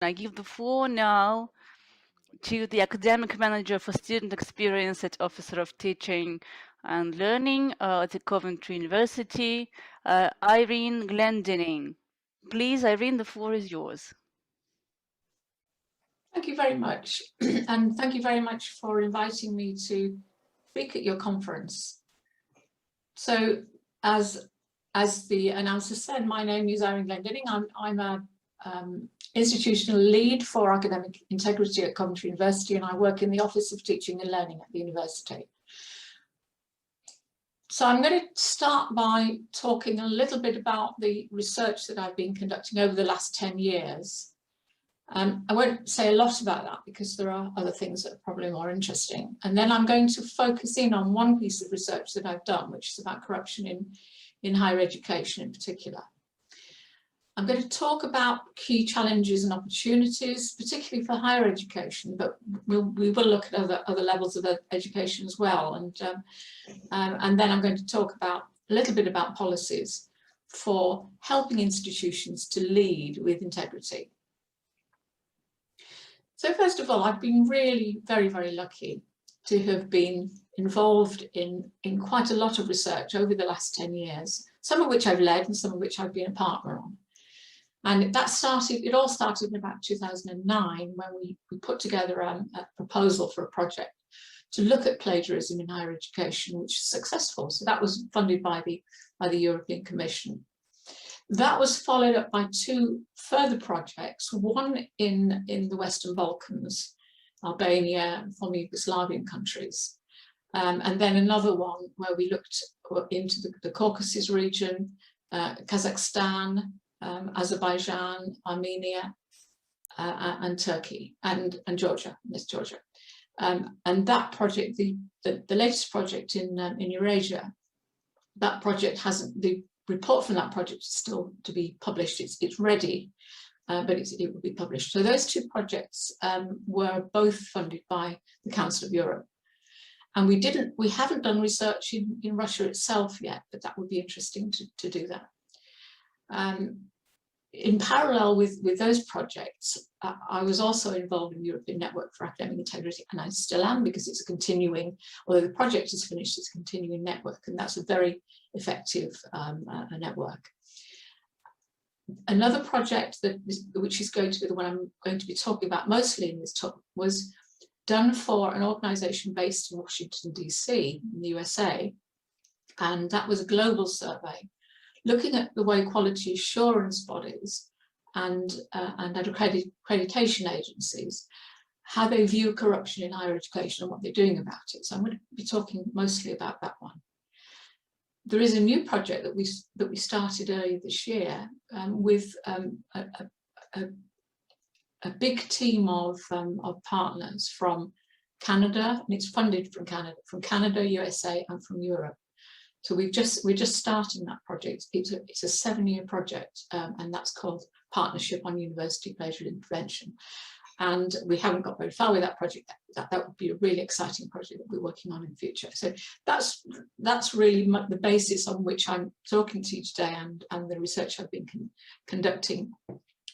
I give the floor now to the Academic Manager for Student Experience at Officer of Teaching and Learning at the Coventry University, Irene Glendinning. Please, Irene, the floor is yours. Thank you very much. And thank you very much for inviting me to speak at your conference. So as the announcer said, my name is Irene Glendinning. I'm a institutional lead for academic integrity at Coventry University, and I work in the Office of Teaching and Learning at the university. So I'm going to start by talking a little bit about the research that I've been conducting over the last 10 years. I won't say a lot about that because there are other things that are probably more interesting. And then I'm going to focus in on one piece of research that I've done, which is about corruption in higher education in particular. I'm going to talk about key challenges and opportunities, particularly for higher education, but we will look at other levels of education as well. And then I'm going to talk about a little bit about policies for helping institutions to lead with integrity. So first of all, I've been really very, very lucky to have been involved in quite a lot of research over the last 10 years, some of which I've led and some of which I've been a partner on. And it all started in about 2009 when we put together a proposal for a project to look at plagiarism in higher education, which is successful. So that was funded by the European Commission. That was followed up by two further projects, one in the Western Balkans, Albania, and former Yugoslavian countries, and then another one where we looked into the Caucasus region, Kazakhstan, Azerbaijan, Armenia, and Turkey, and Georgia, Georgia. And that project, the latest project in Eurasia, that project hasn't, the report from that project is still to be published. It's ready, but it will be published. So those two projects were both funded by the Council of Europe. And we haven't done research in Russia itself yet, but that would be interesting to do that. In parallel with those projects, I was also involved in the European Network for Academic Integrity, and I still am, because it's a continuing, although the project is finished, it's a continuing network, and that's a very effective network. Another project which is going to be the one I'm going to be talking about mostly in this talk was done for an organization based in Washington, DC, in the USA, and that was a global survey looking at the way quality assurance bodies and accreditation agencies, how they view corruption in higher education and what they're doing about it. So I'm going to be talking mostly about that one. There is a new project that we started earlier this year with a big team of partners from Canada, and it's funded from Canada, USA, and from Europe. So we're just starting that project. It's a 7-year project, and that's called Partnership on University Plagiarism Prevention. And we haven't got very far with that project. That would be a really exciting project that we're working on in the future. So that's really the basis on which I'm talking to you today, and the research I've been conducting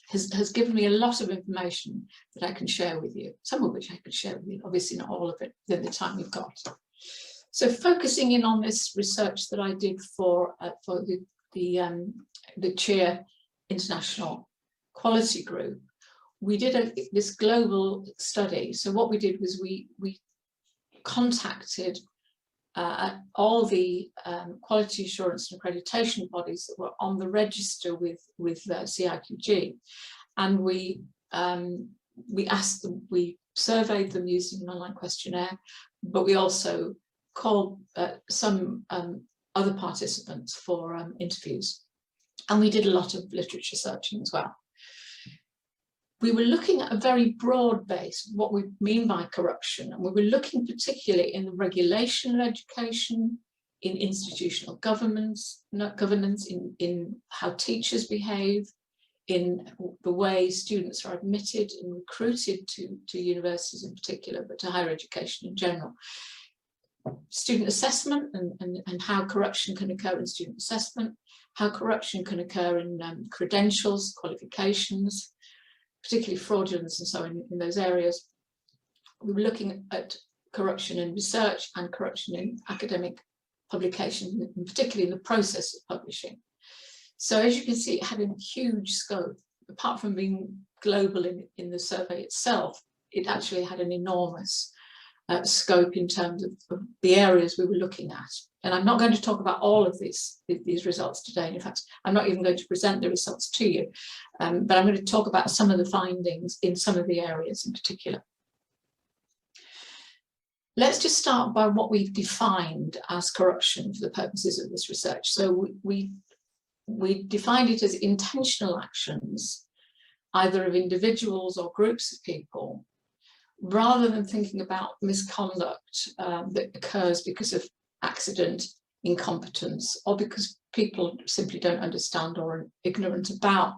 has given me a lot of information that I can share with you. Some of which I could share with you, obviously not all of it within the time we've got. So focusing in on this research that I did for the CHEER International Quality Group, we did this global study. So what we did was we contacted all the quality assurance and accreditation bodies that were on the register with CIQG, and we asked them, we surveyed them using an online questionnaire, but we also called some other participants for interviews, and we did a lot of literature searching as well. We were looking at a very broad base, what we mean by corruption, and we were looking particularly in the regulation of education, in institutional governance, in how teachers behave, in the way students are admitted and recruited to universities in particular, but to higher education in general. Student assessment and how corruption can occur in student assessment, how corruption can occur in credentials, qualifications, particularly fraudulence and so in those areas. We were looking at corruption in research and corruption in academic publication, and particularly in the process of publishing. So as you can see, it had a huge scope. Apart from being global in the survey itself, it actually had an enormous scope in terms of the areas we were looking at. And I'm not going to talk about all of these results today. In fact, I'm not even going to present the results to you, but I'm going to talk about some of the findings in some of the areas in particular. Let's just start by what we've defined as corruption for the purposes of this research. So we defined it as intentional actions, either of individuals or groups of people, rather than thinking about misconduct that occurs because of accident, incompetence, or because people simply don't understand or are ignorant about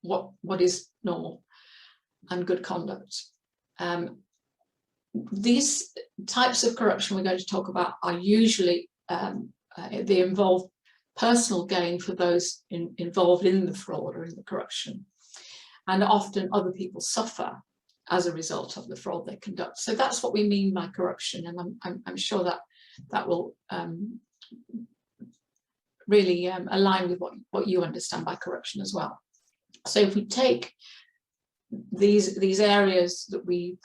what is normal and good conduct. These types of corruption we're going to talk about are usually, they involve personal gain for those involved in the fraud or in the corruption. And often other people suffer as a result of the fraud they conduct. So that's what we mean by corruption. And I'm sure that will really align with what you understand by corruption as well. So if we take these areas that we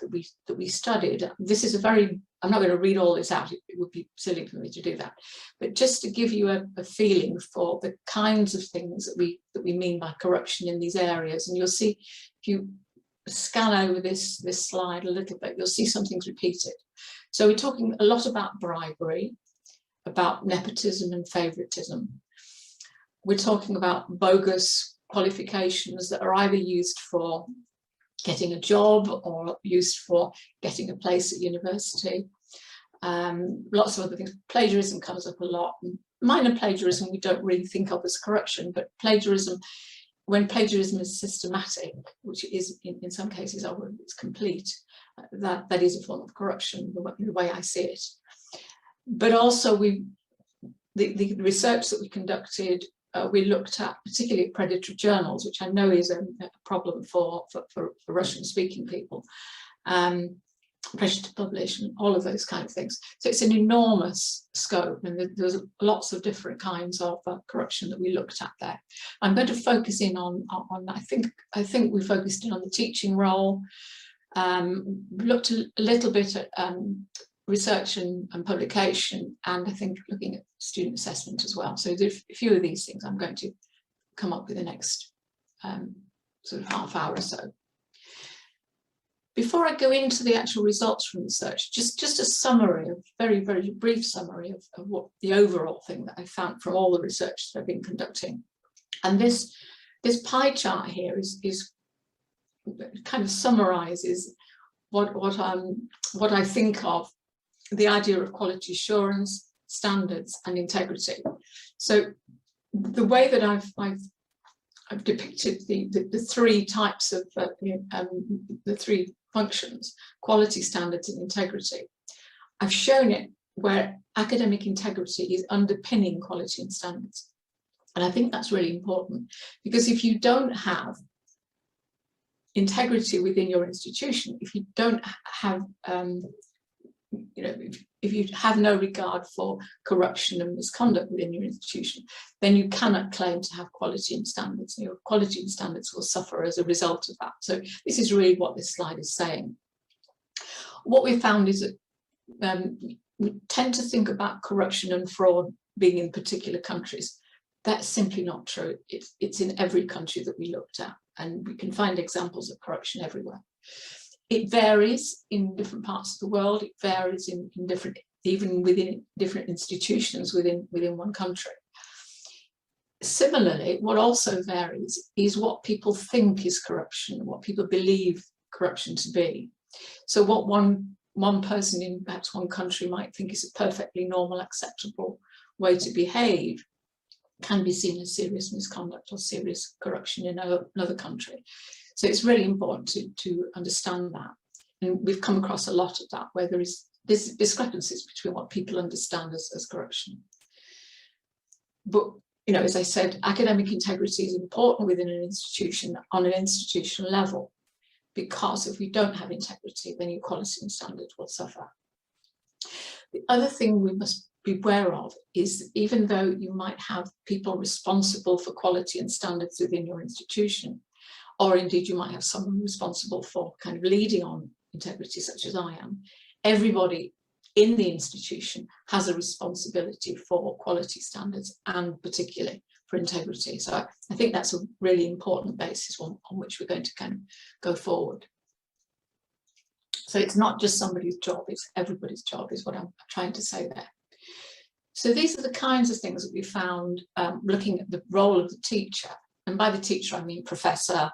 studied, this is a very, I'm not going to read all this out, it would be silly for me to do that, but just to give you a feeling for the kinds of things that we mean by corruption in these areas. And you'll see, if you scan over this slide a little bit, you'll see some things repeated. So we're talking a lot about bribery, about nepotism and favoritism. We're talking about bogus qualifications that are either used for getting a job or used for getting a place at university. Lots of other things. Plagiarism comes up a lot. Minor plagiarism we don't really think of as corruption, but plagiarism, when plagiarism is systematic, which it is in some cases, or it's complete, that is a form of corruption, the way I see it. But also the research that we conducted, we looked at particularly predatory journals, which I know is a problem for Russian-speaking people, pressure to publish and all of those kind of things. So it's an enormous scope, and there's lots of different kinds of corruption that we looked at there. I'm going to focus in on I think we focused in on the teaching role, looked a little bit at research and publication, and I think looking at student assessment as well. So there's a few of these things I'm going to come up with the next sort of half hour or so. Before I go into the actual results from research, just a summary, a very, very brief summary of what the overall thing that I found from all the research that I've been conducting. And this pie chart here is kind of summarizes what I think of the idea of quality assurance, standards, and integrity. So the way that I've depicted the three types of the three functions, quality, standards, and integrity, I've shown it where academic integrity is underpinning quality and standards. And I think that's really important, because if you don't have integrity within your institution, if you don't have if you have no regard for corruption and misconduct within your institution, then you cannot claim to have quality and standards. Your quality and standards will suffer as a result of that. So this is really what this slide is saying. What we found is that we tend to think about corruption and fraud being in particular countries. That's simply not true. It's in every country that we looked at, and we can find examples of corruption everywhere. It varies in different parts of the world. It varies in different, even within different institutions within one country. Similarly, what also varies is what people think is corruption, what people believe corruption to be. So what one person in perhaps one country might think is a perfectly normal, acceptable way to behave can be seen as serious misconduct or serious corruption in another country. So it's really important to understand that. And we've come across a lot of that, where there's discrepancies between what people understand as corruption. But you know, as I said, academic integrity is important within an institution on an institutional level, because if we don't have integrity, then your quality and standards will suffer. The other thing we must be aware of is, even though you might have people responsible for quality and standards within your institution, or indeed you might have someone responsible for kind of leading on integrity, such as I am, everybody in the institution has a responsibility for quality standards, and particularly for integrity. So I think that's a really important basis on which we're going to kind of go forward. So it's not just somebody's job, it's everybody's job, is what I'm trying to say there. So these are the kinds of things that we found looking at the role of the teacher. And by the teacher, I mean professor,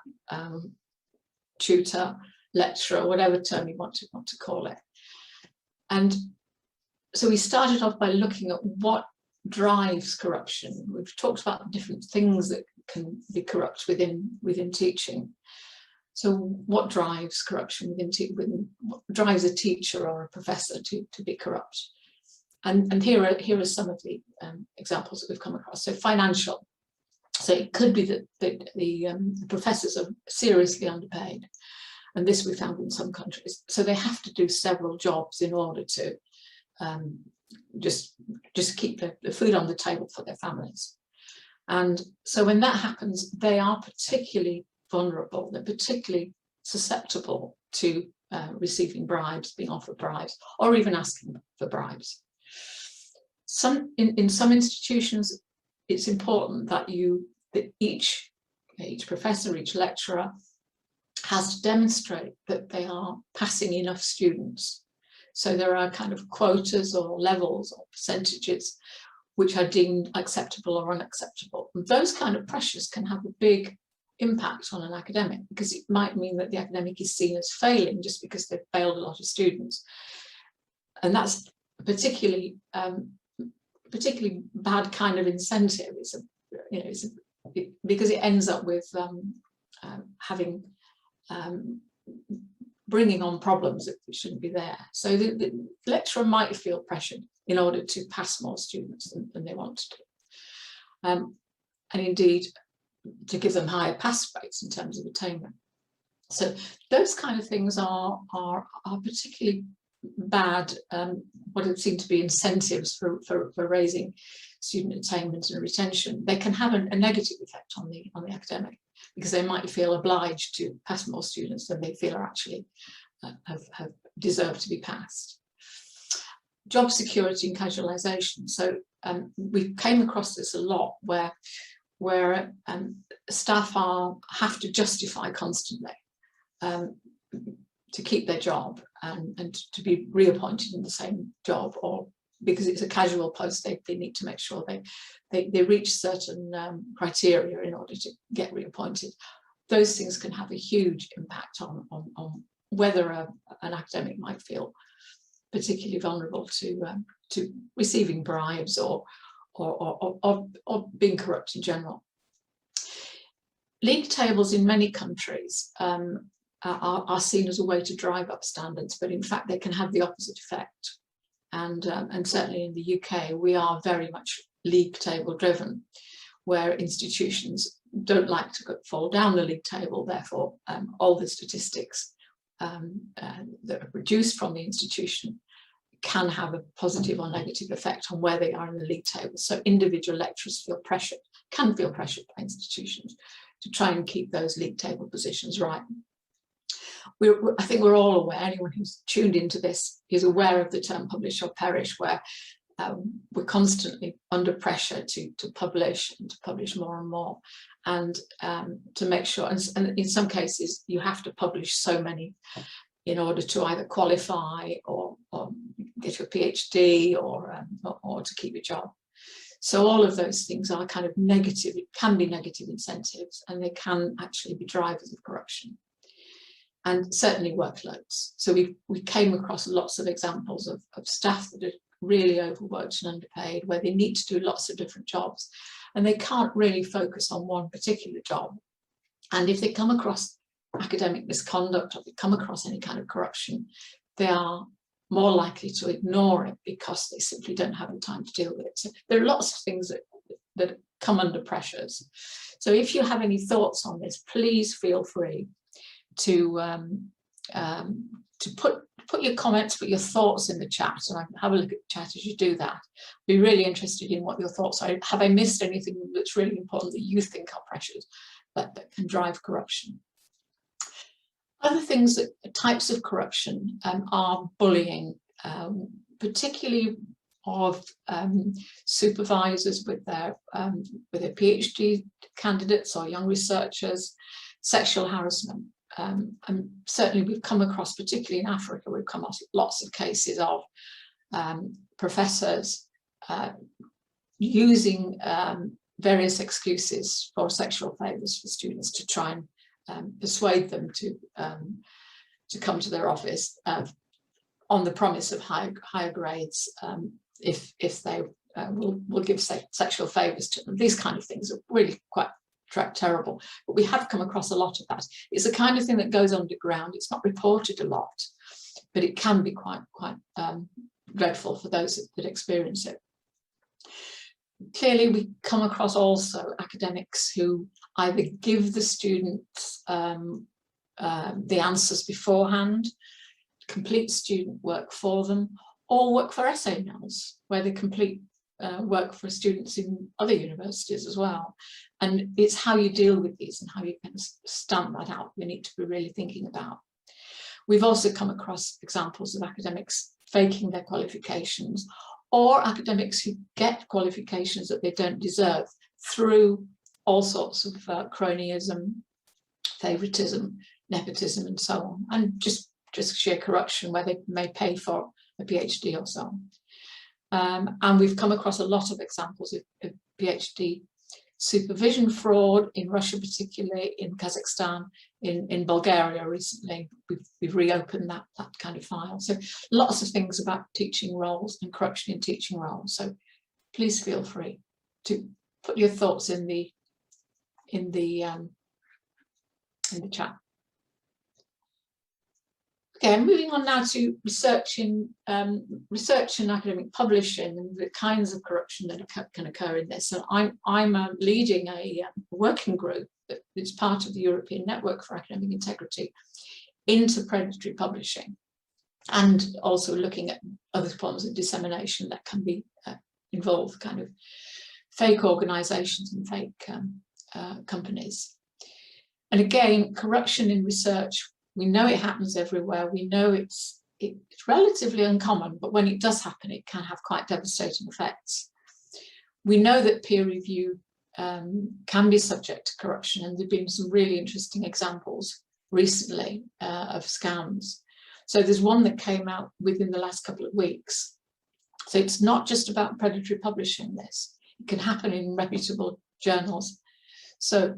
tutor, lecturer, whatever term you want to call it. And so we started off by looking at what drives corruption. We've talked about different things that can be corrupt within teaching. So what drives corruption what drives a teacher or a professor to be corrupt? And here are some of the examples that we've come across. So financial. So it could be that the professors are seriously underpaid. And this we found in some countries. So they have to do several jobs in order to just keep the food on the table for their families. And so when that happens, they are particularly vulnerable. They're particularly susceptible to receiving bribes, being offered bribes, or even asking for bribes. In some institutions, it's important that each professor, each lecturer has to demonstrate that they are passing enough students. So there are kind of quotas or levels or percentages which are deemed acceptable or unacceptable. And those kind of pressures can have a big impact on an academic, because it might mean that the academic is seen as failing just because they've failed a lot of students. And that's a particularly bad kind of incentive. Because it ends up with bringing on problems that shouldn't be there. So the lecturer might feel pressured in order to pass more students than they want to do. And indeed, to give them higher pass rates in terms of attainment. So those kind of things are particularly bad, what it seemed to be incentives for raising student attainment and retention. They can have a negative effect on the academic, because they might feel obliged to pass more students than they feel are actually have deserved to be passed. Job security and casualisation. So we came across this a lot, where staff have to justify constantly to keep their job and to be reappointed in the same job, or because it's a casual post, they need to make sure they reach certain criteria in order to get reappointed. Those things can have a huge impact on whether an academic might feel particularly vulnerable to receiving bribes or being corrupt in general. League tables in many countries are seen as a way to drive up standards, but in fact they can have the opposite effect. And certainly in the UK, we are very much league table driven, where institutions don't like to fall down the league table. Therefore, all the statistics that are produced from the institution can have a positive or negative effect on where they are in the league table. So individual lecturers can feel pressured by institutions to try and keep those league table positions right. I think we're all aware, anyone who's tuned into this is aware of the term publish or perish, where we're constantly under pressure to publish and to publish more and more, and to make sure, and in some cases you have to publish so many in order to either qualify or get your PhD or to keep your job. So all of those things are kind of negative, it can be negative incentives, and they can actually be drivers of corruption. And certainly workloads. So we came across lots of examples of staff that are really overworked and underpaid, where they need to do lots of different jobs and they can't really focus on one particular job. And if they come across academic misconduct, or they come across any kind of corruption, they are more likely to ignore it because they simply don't have the time to deal with it. So there are lots of things that come under pressures. So if you have any thoughts on this, please feel free to put your comments, put your thoughts in the chat, and I can have a look at the chat as you do that. Be really interested in what your thoughts are. Have I missed anything that's really important that you think are pressures that can drive corruption? Other things, that types of corruption are bullying, particularly of supervisors with their PhD candidates or young researchers, sexual harassment. And certainly we've come across, particularly in Africa, we've come across lots of cases of professors using various excuses for sexual favours for students to try and persuade them to come to their office on the promise of higher grades if they will give sexual favours to them. These kind of things are really quite terrible, but we have come across a lot of that. It's the kind of thing that goes underground. It's not reported a lot, but it can be quite dreadful for those that experience it. Clearly, we come across also academics who either give the students the answers beforehand, complete student work for them, or work for essay mills, where they complete work for students in other universities as well. And it's how you deal with these and how you can stamp that out we need to be really thinking about. We've also come across examples of academics faking their qualifications, or academics who get qualifications that they don't deserve through all sorts of cronyism, favoritism, nepotism, and so on, and just sheer corruption where they may pay for a PhD or so on. And we've come across a lot of examples of PhD supervision fraud in Russia, particularly in Kazakhstan, in Bulgaria recently. We've reopened that kind of file. So lots of things about teaching roles and corruption in teaching roles. So please feel free to put your thoughts in the chat. Okay, I'm moving on now to research and academic publishing and the kinds of corruption that can occur in this. So I'm leading a working group that is part of the European Network for Academic Integrity into predatory publishing, and also looking at other forms of dissemination that can be involve kind of fake organisations and fake companies. And again, corruption in research, we know it happens everywhere. We know it's relatively uncommon, but when it does happen, it can have quite devastating effects. We know that peer review can be subject to corruption, and there have been some really interesting examples recently of scams. So there's one that came out within the last couple of weeks. So it's not just about predatory publishing this. It can happen in reputable journals. So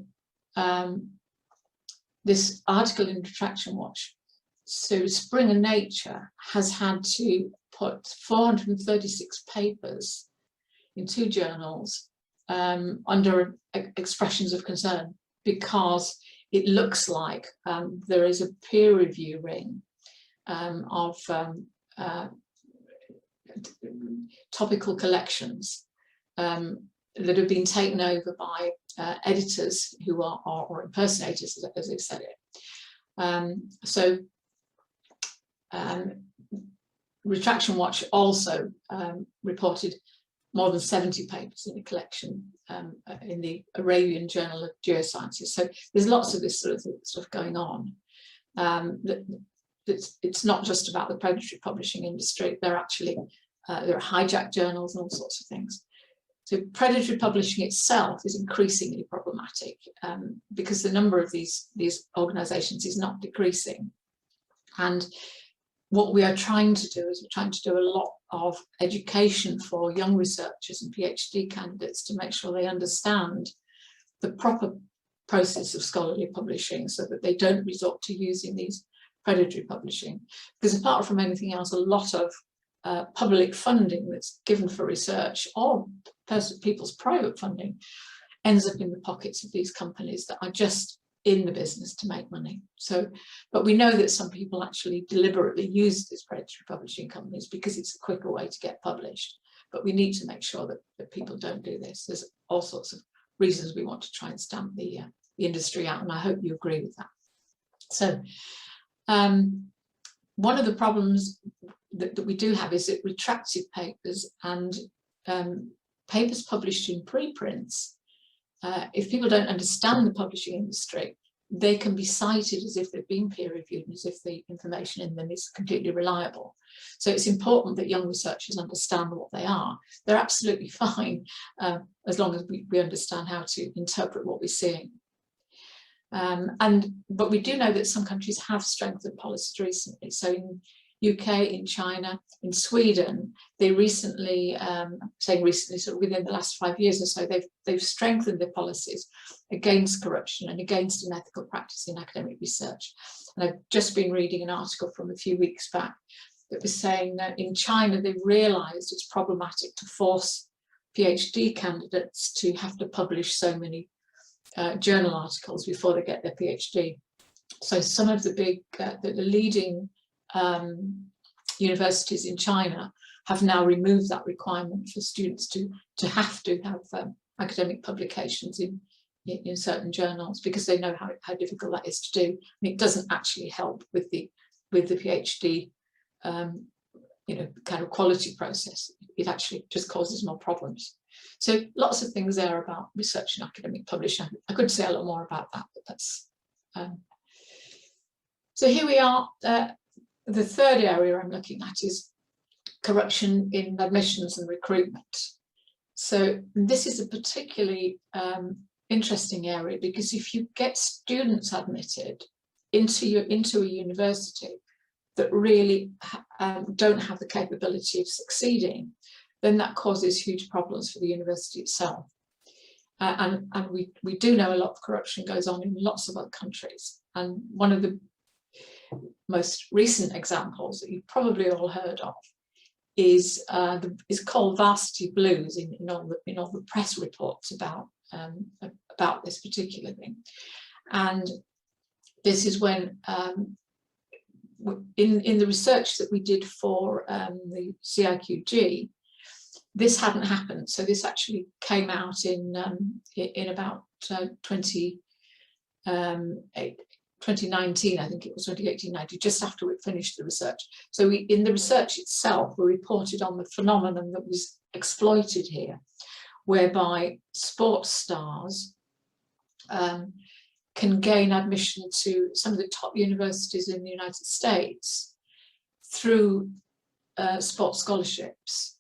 this article in Retraction Watch, so Spring and Nature has had to put 436 papers in 2 journals under expressions of concern, because it looks like there is a peer review ring of topical collections that have been taken over by editors who are or impersonators, as they've said it. So Retraction Watch also reported more than 70 papers in the collection in the Arabian Journal of Geosciences. So there's lots of this sort of stuff going on. It's not just about the predatory publishing industry. They're actually there are hijacked journals and all sorts of things. So predatory publishing itself is increasingly problematic because the number of these organisations is not decreasing. And what we are trying to do is we're trying to do a lot of education for young researchers and PhD candidates to make sure they understand the proper process of scholarly publishing, so that they don't resort to using these predatory publishing. Because apart from anything else, a lot of public funding that's given for research, or people's private funding, ends up in the pockets of these companies that are just in the business to make money. So, but we know that some people actually deliberately use these predatory publishing companies because it's a quicker way to get published. But we need to make sure that people don't do this. There's all sorts of reasons we want to try and stamp the industry out, and I hope you agree with that. So one of the problems that we do have is that retracted papers and papers published in preprints, if people don't understand the publishing industry, they can be cited as if they've been peer reviewed and as if the information in them is completely reliable. So it's important that young researchers understand what they are. They're absolutely fine as long as we understand how to interpret what we're seeing. But we do know that some countries have strengthened policies recently. So in UK, in China, in Sweden, they recently, saying recently, sort of within the last 5 years or so, they've strengthened their policies against corruption and against unethical practice in academic research. And I've just been reading an article from a few weeks back that was saying that in China, they've realised it's problematic to force PhD candidates to have to publish so many journal articles before they get their PhD. So some of the big, the leading universities in China have now removed that requirement for students to have academic publications in certain journals, because they know how difficult that is to do, and it doesn't actually help with the PhD kind of quality process. It actually just causes more problems. So lots of things there about research and academic publishing. I could say a lot more about that, but that's so here we are. The third area I'm looking at is corruption in admissions and recruitment. So this is a particularly interesting area, because if you get students admitted into a university that really don't have the capability of succeeding, then that causes huge problems for the university itself. And we do know a lot of corruption goes on in lots of other countries. And one of the most recent examples that you've probably all heard of is called Varsity Blues in all the press reports about this particular thing. And this is when in the research that we did for the CIQG, this hadn't happened. So this actually came out in about 2019, I think it was 2018-19, just after we finished the research. So in the research itself, we reported on the phenomenon that was exploited here, whereby sports stars can gain admission to some of the top universities in the United States through sports scholarships,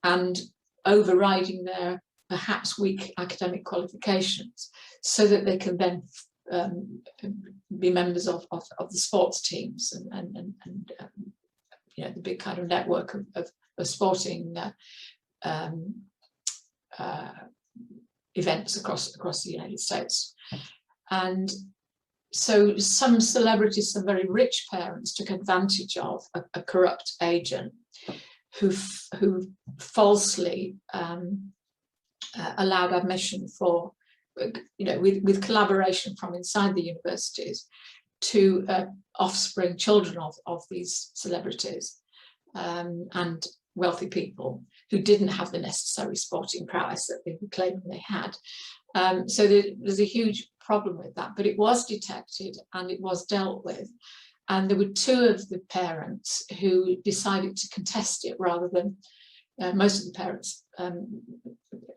and overriding their perhaps weak academic qualifications, so that they can then be members of the sports teams and the big kind of network of sporting events across the United States. And so some celebrities, some very rich parents, took advantage of a corrupt agent who falsely allowed admission for, with collaboration from inside the universities to offspring, children of these celebrities and wealthy people who didn't have the necessary sporting prowess that they were claiming they had. So there's a huge problem with that, but it was detected and it was dealt with. And there were two of the parents who decided to contest it rather than, most of the parents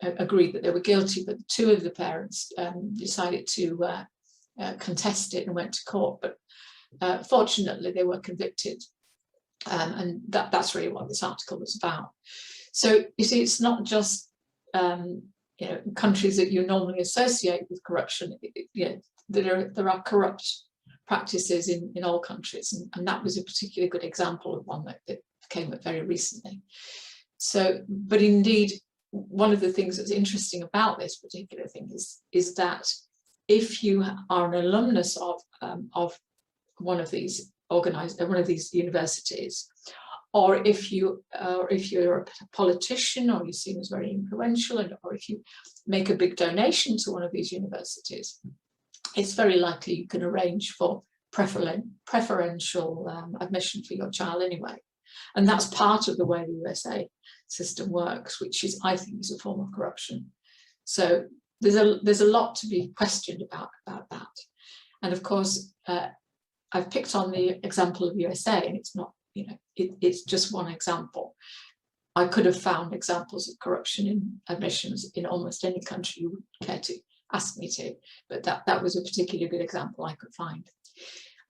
agreed that they were guilty, but two of the parents decided to contest it and went to court. But fortunately, they were convicted. And that's really what this article was about. So you see, it's not just countries that you normally associate with corruption. There are corrupt practices in all countries, and that was a particularly good example of one that came up very recently. So, but indeed, one of the things that's interesting about this particular thing is that if you are an alumnus of one of these universities, or if you're a politician, or you're seen as very influential, or if you make a big donation to one of these universities, it's very likely you can arrange for preferential admission for your child anyway. And that's part of the way the USA system works, which is, I think, is a form of corruption. So there's a lot to be questioned about that. And of course, I've picked on the example of USA, and it's not, you know, it's just one example. I could have found examples of corruption in admissions in almost any country you would care to ask me to, but that was a particularly good example I could find.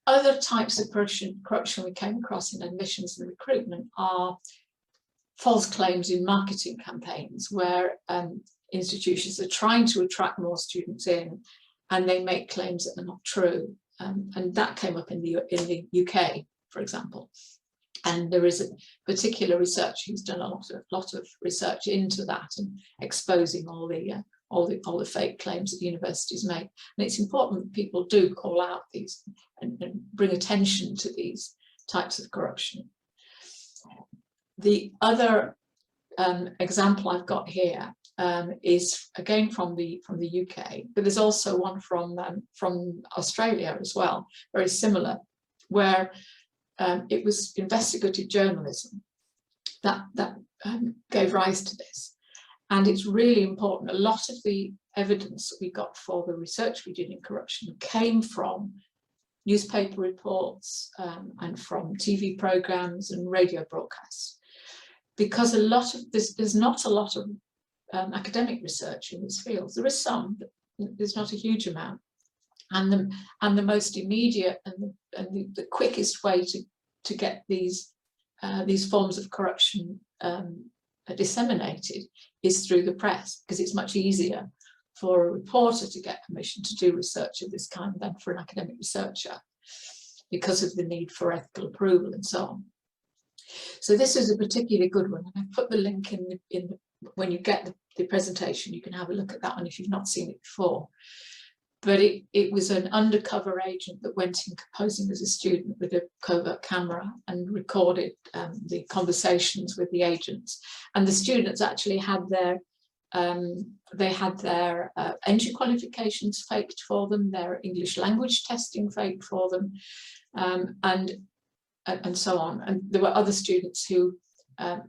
Other types of corruption we came across in admissions and recruitment are false claims in marketing campaigns, where institutions are trying to attract more students in, and they make claims that are not true. And that came up in the UK, for example. And there is a particular researcher who's done a lot of research into that and exposing all the fake claims that universities make. And it's important that people do call out these and bring attention to these types of corruption. The other example I've got here is again from the UK, but there's also one from Australia as well, very similar, where it was investigative journalism that gave rise to this. And it's really important. A lot of the evidence that we got for the research we did in corruption came from newspaper reports and from TV programs and radio broadcasts, because there's not a lot of academic research in these fields. There is some, but there's not a huge amount. And the most immediate and the quickest way to get these forms of corruption disseminated is through the press, because it's much easier for a reporter to get permission to do research of this kind than for an academic researcher, because of the need for ethical approval and so on. So this is a particularly good one, and I put the link in when you get the presentation. You can have a look at that one if you've not seen it before. But it was an undercover agent that went in posing as a student with a covert camera and recorded the conversations with the agents. And the students actually had their entry qualifications faked for them, their English language testing faked for them, and so on. And there were other students who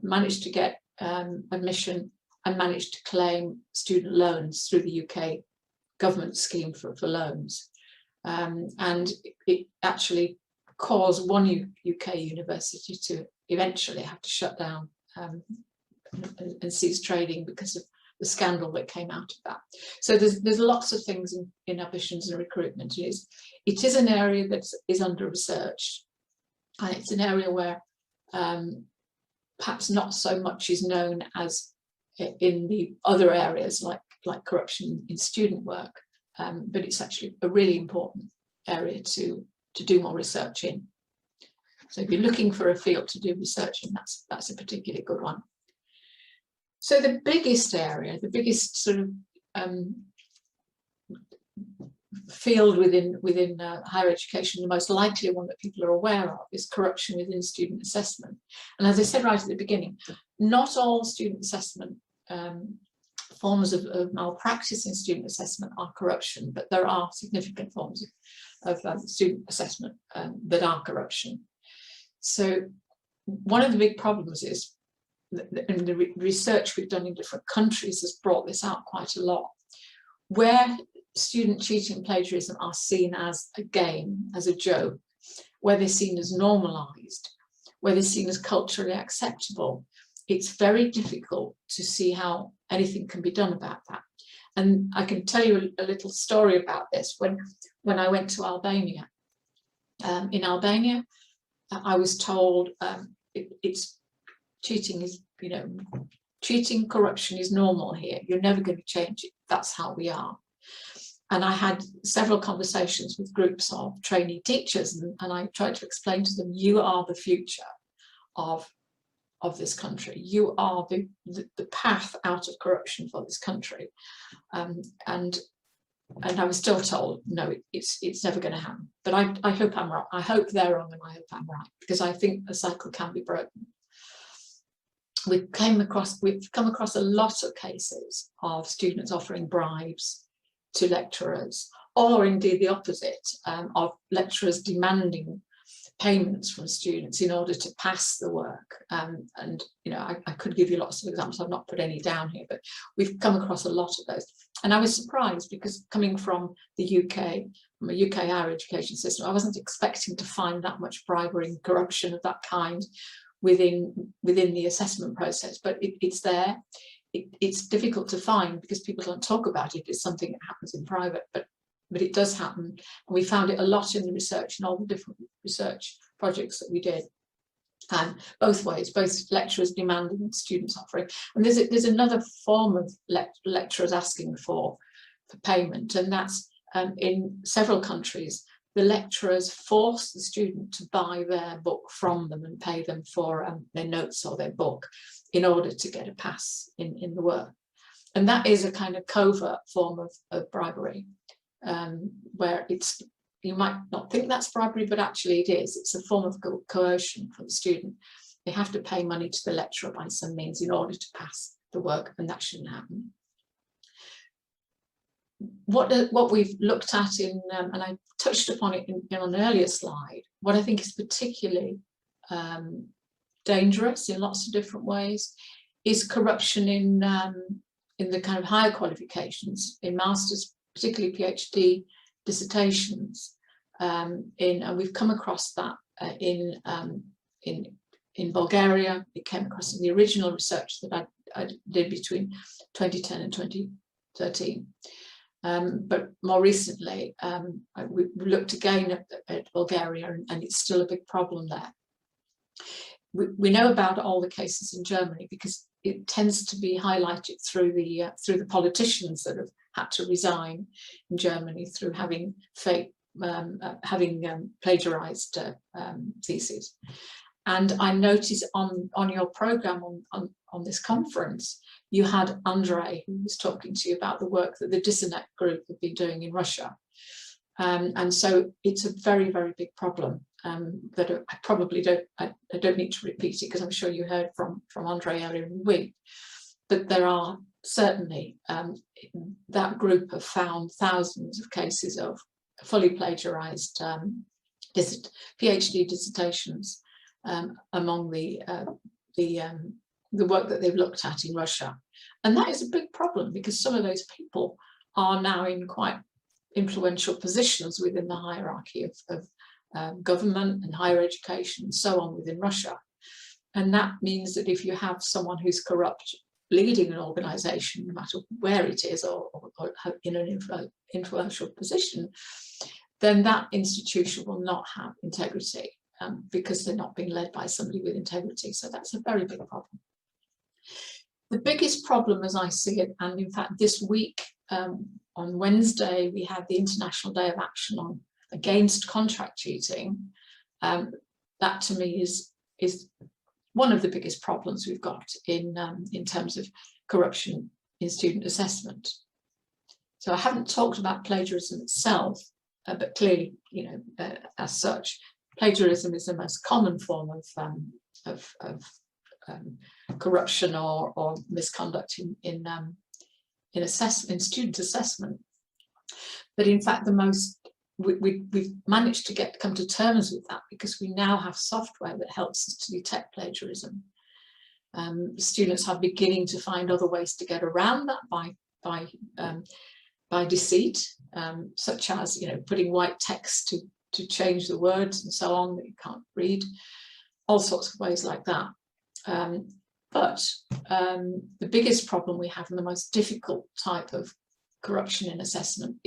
managed to get admission and managed to claim student loans through the UK government scheme for loans. And it actually caused one UK university to eventually have to shut down and cease trading because of the scandal that came out of that. So there's lots of things in admissions and recruitment. It is an area that is under research, and it's an area where perhaps not so much is known as in the other areas like corruption in student work, but it's actually a really important area to do more research in. So if you're looking for a field to do research in, that's a particularly good one. So the biggest area, the biggest sort of field within higher education, the most likely one that people are aware of, is corruption within student assessment. And as I said right at the beginning, not all student assessment forms of malpractice in student assessment are corruption, but there are significant forms of student assessment that are corruption. So one of the big problems is, and the research we've done in different countries has brought this out quite a lot, where student cheating and plagiarism are seen as a game, as a joke, where they're seen as normalised, where they're seen as culturally acceptable, it's very difficult to see how anything can be done about that. And I can tell you a little story about this. When I went to Albania, in Albania, I was told it's cheating is, cheating, corruption is normal here. You're never going to change it. That's how we are. And I had several conversations with groups of trainee teachers, and I tried to explain to them, you are the future of this country. You are the path out of corruption for this country. And I was still told, no, it's never going to happen. But I hope I'm right. I hope they're wrong, and I hope I'm right, because I think the cycle can be broken. We've come across a lot of cases of students offering bribes to lecturers, or indeed the opposite, of lecturers demanding payments from students in order to pass the work. And you know, I could give you lots of examples. I've not put any down here, but we've come across a lot of those. And I was surprised because coming from the UK, from a UK higher education system, I wasn't expecting to find that much bribery and corruption of that kind within the assessment process. But it's there. It's difficult to find because people don't talk about it. It's something that happens in private, but it does happen. And we found it a lot in the research and all the different research projects that we did. And both ways, both lecturers demanding and students offering. And there's another form of lecturers asking for payment, and that's in several countries, the lecturers force the student to buy their book from them and pay them for their notes or their book in order to get a pass in the work. And that is a kind of covert form of bribery, where you might not think that's bribery, but actually it is. It's a form of coercion for the student. They have to pay money to the lecturer by some means in order to pass the work, and that shouldn't happen. What we've looked at and I touched upon it on an earlier slide, what I think is particularly dangerous in lots of different ways is corruption in the kind of higher qualifications, in masters, particularly PhD dissertations, and we've come across that in Bulgaria. It came across in the original research that I did between 2010 and 2013. But more recently, we looked again at Bulgaria, and it's still a big problem there. We know about all the cases in Germany because it tends to be highlighted through the politicians that have had to resign in Germany through having plagiarized theses. And I noticed on your program on this conference, you had Andre, who was talking to you about the work that the Dissinet group have been doing in Russia. And so it's a very, very big problem that I probably don't need to repeat it because I'm sure you heard from Andre earlier in the week. But there are certainly, that group have found thousands of cases of fully plagiarized PhD dissertations among the work that they've looked at in Russia. And that is a big problem because some of those people are now in quite influential positions within the hierarchy of government and higher education and so on within Russia. And that means that if you have someone who's corrupt leading an organization, no matter where it is or in an influential position, then that institution will not have integrity because they're not being led by somebody with integrity. So that's a very big problem. The biggest problem as I see it, and in fact this week on Wednesday we had the International Day of Action against contract cheating. That to me is one of the biggest problems we've got in terms of corruption in student assessment. So I haven't talked about plagiarism itself, but clearly, you know, as such, plagiarism is the most common form of corruption or misconduct in student assessment. But in fact, we've managed to come to terms with that because we now have software that helps us to detect plagiarism. Students are beginning to find other ways to get around that by deceit, such as, you know, putting white text to change the words and so on that you can't read, all sorts of ways like that. But the biggest problem we have and the most difficult type of corruption in assessment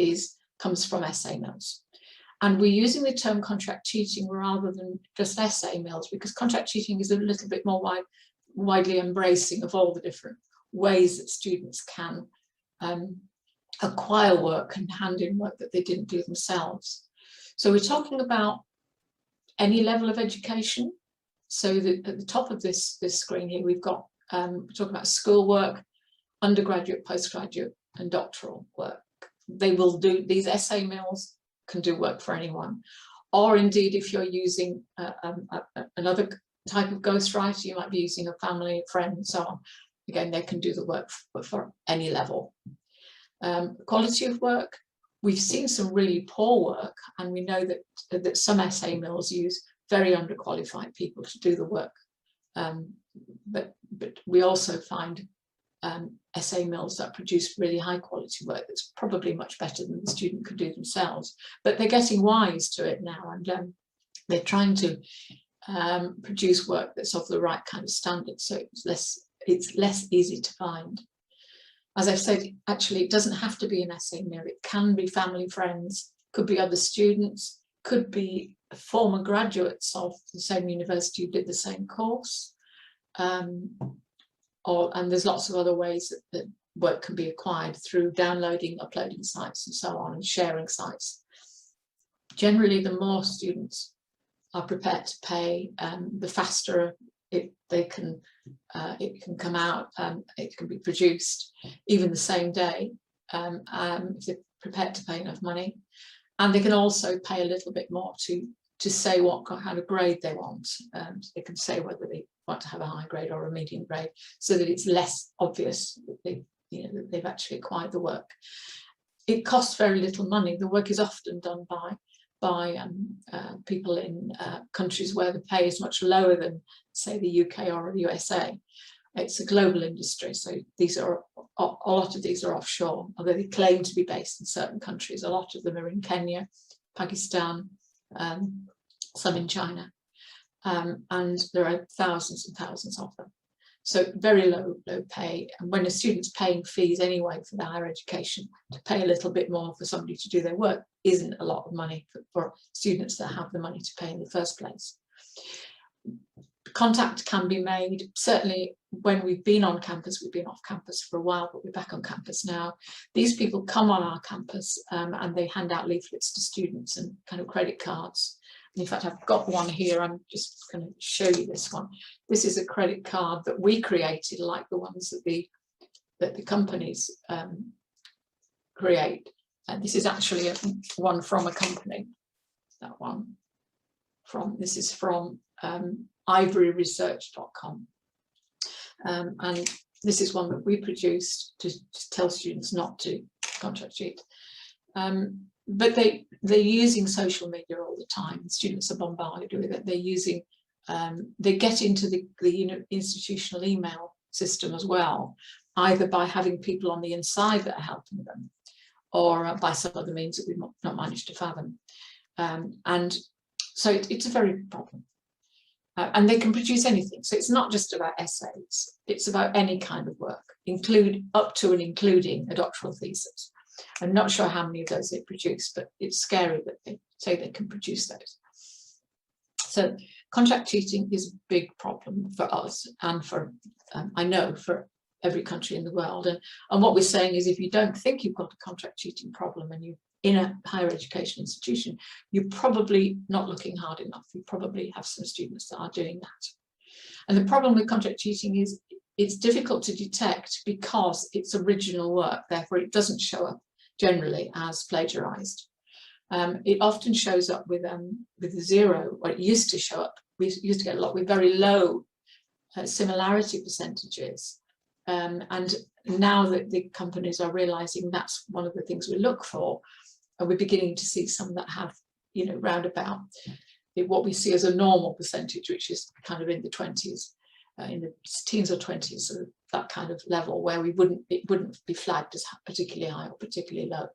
comes from essay mails. And we're using the term contract cheating rather than just essay mails because contract cheating is a little bit more widely embracing of all the different ways that students can acquire work and hand in work that they didn't do themselves. So we're talking about any level of education. So at the top of this screen here, we've got, we're talking about schoolwork, undergraduate, postgraduate, and doctoral work. They will do, these essay mails can do work for anyone. Or indeed, if you're using another type of ghostwriter, you might be using a family, a friend, and so on. Again, they can do the work for any level. Quality of work, we've seen some really poor work, and we know that some essay mails use very underqualified people to do the work. But we also find essay mills that produce really high quality work that's probably much better than the student could do themselves. But they're getting wise to it now, and they're trying to produce work that's of the right kind of standard, so it's less easy to find. As I've said, actually, it doesn't have to be an essay mill. It can be family, friends, could be other students, could be former graduates of the same university who did the same course. And there's lots of other ways that work can be acquired through downloading, uploading sites and so on, and sharing sites. Generally, the more students are prepared to pay, the faster it can come out, it can be produced even the same day, if they're prepared to pay enough money. And they can also pay a little bit more to say what kind of grade they want. So they can say whether they want to have a high grade or a medium grade, so that it's less obvious that that they've actually acquired the work. It costs very little money. The work is often done by people in countries where the pay is much lower than, say, the UK or the USA. It's a global industry, so a lot of these are offshore, although they claim to be based in certain countries. A lot of them are in Kenya, Pakistan, some in China, and there are thousands and thousands of them. So very low pay. And when a student's paying fees anyway for their higher education, to pay a little bit more for somebody to do their work isn't a lot of money for students that have the money to pay in the first place. Contact can be made. Certainly when we've been on campus, we've been off campus for a while, but we're back on campus now. These people come on our campus and they hand out leaflets to students and kind of credit cards. And in fact, I've got one here. I'm just going to show you this one. This is a credit card that we created, like the ones that the companies create. And this is actually one from a company. That one this is from ivoryresearch.com. And this is one that we produced to tell students not to contract cheat. But they're using social media all the time. Students are bombarded with it. They're using, they get into the institutional email system as well, either by having people on the inside that are helping them, or by some other means that we've not managed to fathom. And so it's a very big problem. And they can produce anything. So it's not just about essays. It's about any kind of work, up to and including a doctoral thesis. I'm not sure how many of those they produce, but it's scary that they say they can produce those. So contract cheating is a big problem for us and for, I know, for every country in the world. And what we're saying is, if you don't think you've got a contract cheating problem and you're in a higher education institution, you're probably not looking hard enough. You probably have some students that are doing that. And the problem with contract cheating is it's difficult to detect because it's original work, therefore it doesn't show up generally as plagiarized. It often shows up with a zero, or it used to show up. We used to get a lot with very low similarity percentages. And now that the companies are realizing that's one of the things we look for, and we're beginning to see some that have, round about what we see as a normal percentage, which is kind of in the 20s, in the teens or 20s, so that kind of level where it wouldn't be flagged as particularly high or particularly low.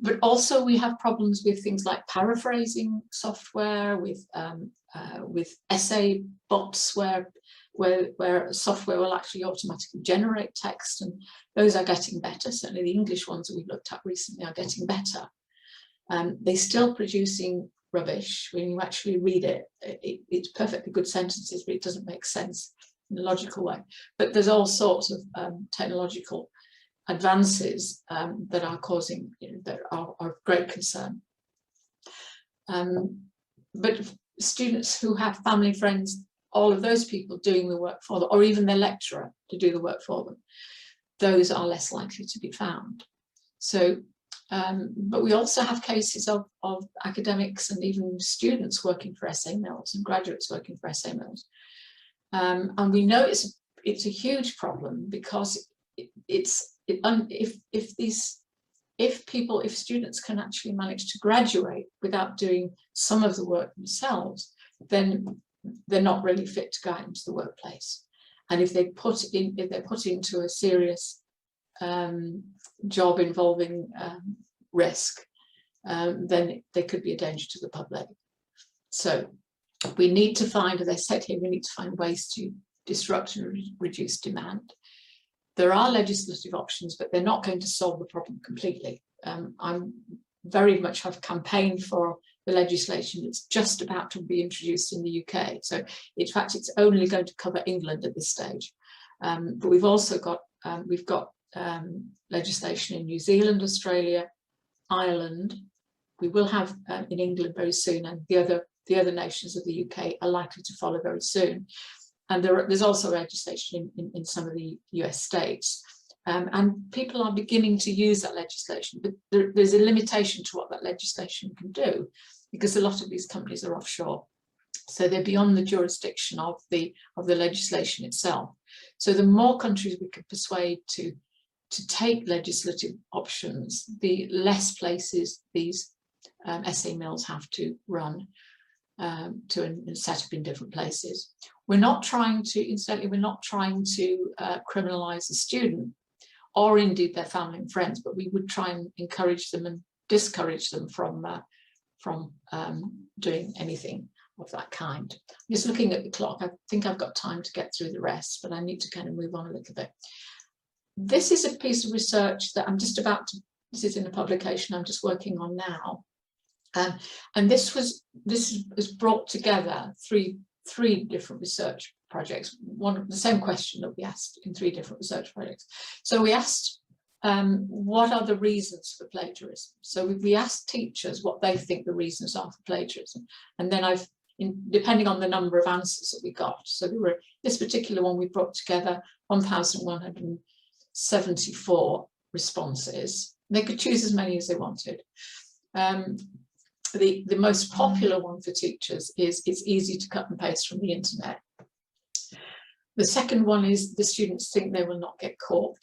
But also we have problems with things like paraphrasing software, with essay bots where software will actually automatically generate text, and those are getting better. Certainly the English ones that we've looked at recently are getting better. They're still producing rubbish. When you actually read it, it's perfectly good sentences, but it doesn't make sense in a logical way. But there's all sorts of technological advances that are causing, that are of great concern. But students who have family, friends, all of those people doing the work for them, or even their lecturer to do the work for them, those are less likely to be found. So, but we also have cases of academics and even students working for essay mills and graduates working for essay mills. And we know it's a huge problem because if if students can actually manage to graduate without doing some of the work themselves, then they're not really fit to go out into the workplace. And if they're put into a serious job involving risk, then they could be a danger to the public. So we need to find, as I said here, we need to find ways to disrupt and reduce demand. There are legislative options, but they're not going to solve the problem completely. I'm very much have campaigned for the legislation that's just about to be introduced in the UK. So in fact, it's only going to cover England at this stage. But we've also got legislation in New Zealand, Australia, Ireland. We will have in England very soon, and the other nations of the UK are likely to follow very soon. And there's also legislation in some of the US states. And people are beginning to use that legislation, but there's a limitation to what that legislation can do, because a lot of these companies are offshore. So they're beyond the jurisdiction of the legislation itself. So the more countries we can persuade to take legislative options, the less places these SA mills have to run and set up in different places. We're not trying to, incidentally, we're not trying to criminalise the student or indeed their family and friends, but we would try and encourage them and discourage them from doing anything of that kind. I'm just looking at the clock. I think I've got time to get through the rest, but I need to kind of move on a little bit. This is a piece of research that I'm just about to, this is in a publication I'm just working on now. And this was brought together three different research projects, the same question that we asked in 3 different research projects. So we asked, what are the reasons for plagiarism? So we asked teachers what they think the reasons are for plagiarism. And then depending on the number of answers that we got, so there were, this particular one we brought together 1,174 responses. They could choose as many as they wanted. The most popular one for teachers is it's easy to cut and paste from the internet. The second one is the students think they will not get caught.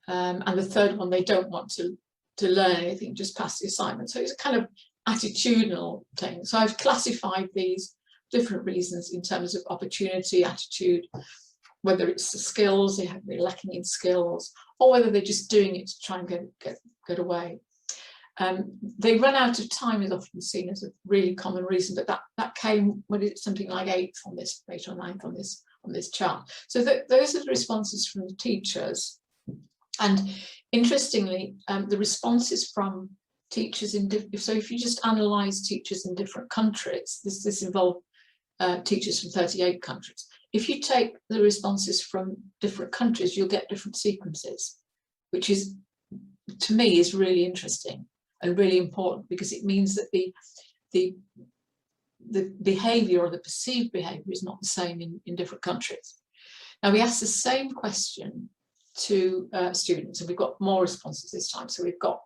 And the third one, they don't want to learn anything, just pass the assignment. So it's a kind of attitudinal thing. So I've classified these different reasons in terms of opportunity, attitude, whether it's the skills, they're lacking in skills, or whether they're just doing it to try and get away. They run out of time is often seen as a really common reason, but that came when it's something like 8 or 9th on this chart. So those are the responses from the teachers. And interestingly, the responses from teachers so if you just analyse teachers in different countries, this involved teachers from 38 countries. If you take the responses from different countries, you'll get different sequences, which is, to me, is really interesting and really important, because it means that the behaviour or the perceived behaviour is not the same in different countries. Now, we asked the same question to students, and we've got more responses this time. So we've got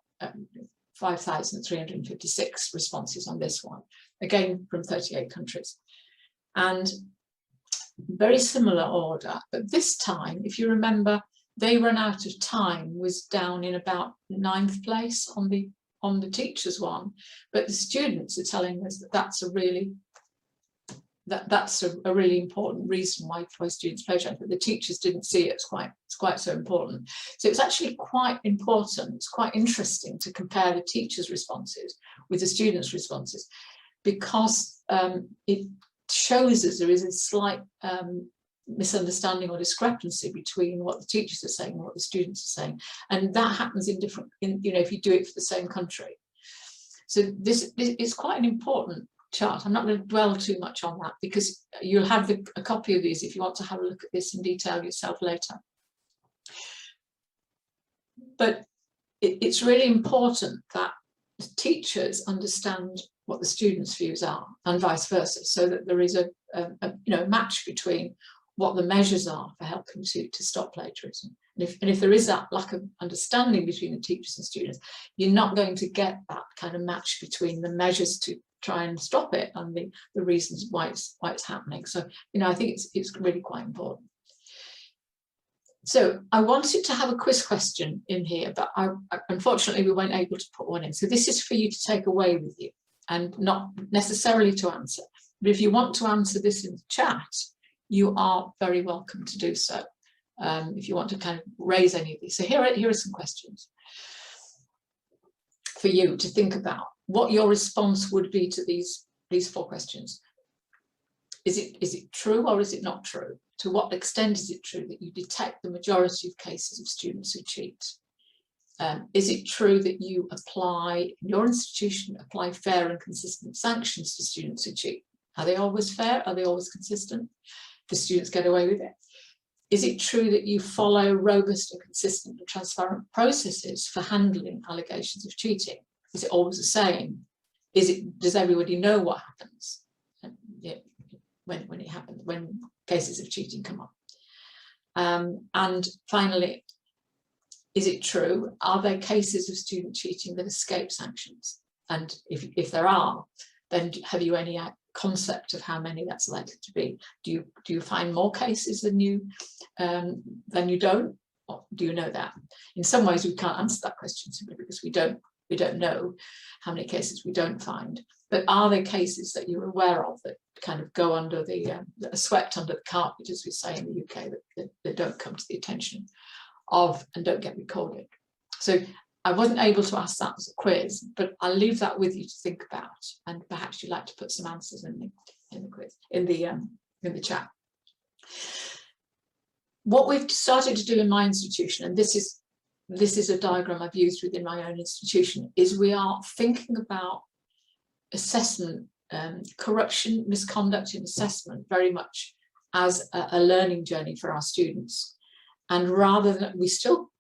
5,356 responses on this one, again from 38 countries. And very similar order, but this time, if you remember, they run out of time was down in about 9th place on the teachers one, but the students are telling us that that's a really important reason why students plagiarize, but the teachers didn't see it as quite so important. So it's actually quite important, it's quite interesting to compare the teachers' responses with the students' responses, because it shows us there is a slight misunderstanding or discrepancy between what the teachers are saying and what the students are saying, and that happens if you do it for the same country. So this is quite an important chart. I'm not going to dwell too much on that, because you'll have a copy of these if you want to have a look at this in detail yourself later. But it's really important that the teachers understand what the students' views are, and vice versa, so that there is a match between what the measures are for helping to stop plagiarism. And if there is that lack of understanding between the teachers and students, you're not going to get that kind of match between the measures to try and stop it and the reasons why it's happening. So I think it's really quite important. So I wanted to have a quiz question in here, but unfortunately we weren't able to put one in. So this is for you to take away with you and not necessarily to answer. But if you want to answer this in the chat, you are very welcome to do so. If you want to kind of raise any of these. So here are some questions for you to think about. What your response would be to these 4 questions. Is it true or is it not true? To what extent is it true that you detect the majority of cases of students who cheat? Is it true that you apply, in your institution, apply fair and consistent sanctions to students who cheat? Are they always fair? Are they always consistent? Do students get away with it? Is it true that you follow robust and consistent and transparent processes for handling allegations of cheating? Is it always the same? Does everybody know what happens when it happens, when cases of cheating come up? And finally, is it true? Are there cases of student cheating that escape sanctions? And if there are, then have you any concept of how many that's likely to be? Do you find more cases than you don't? Or do you know that? In some ways, we can't answer that question simply because we don't know how many cases we don't find. But are there cases that you're aware of that kind of go under that are swept under the carpet, as we say in the UK, that don't come to the attention of and don't get recorded? So I wasn't able to ask that as a quiz, but I'll leave that with you to think about, and perhaps you'd like to put some answers in the quiz, in the chat. What we've started to do in my institution, and this is a diagram I've used within my own institution, is we are thinking about assessment, corruption, misconduct in assessment very much as a learning journey for our students. And rather than, we still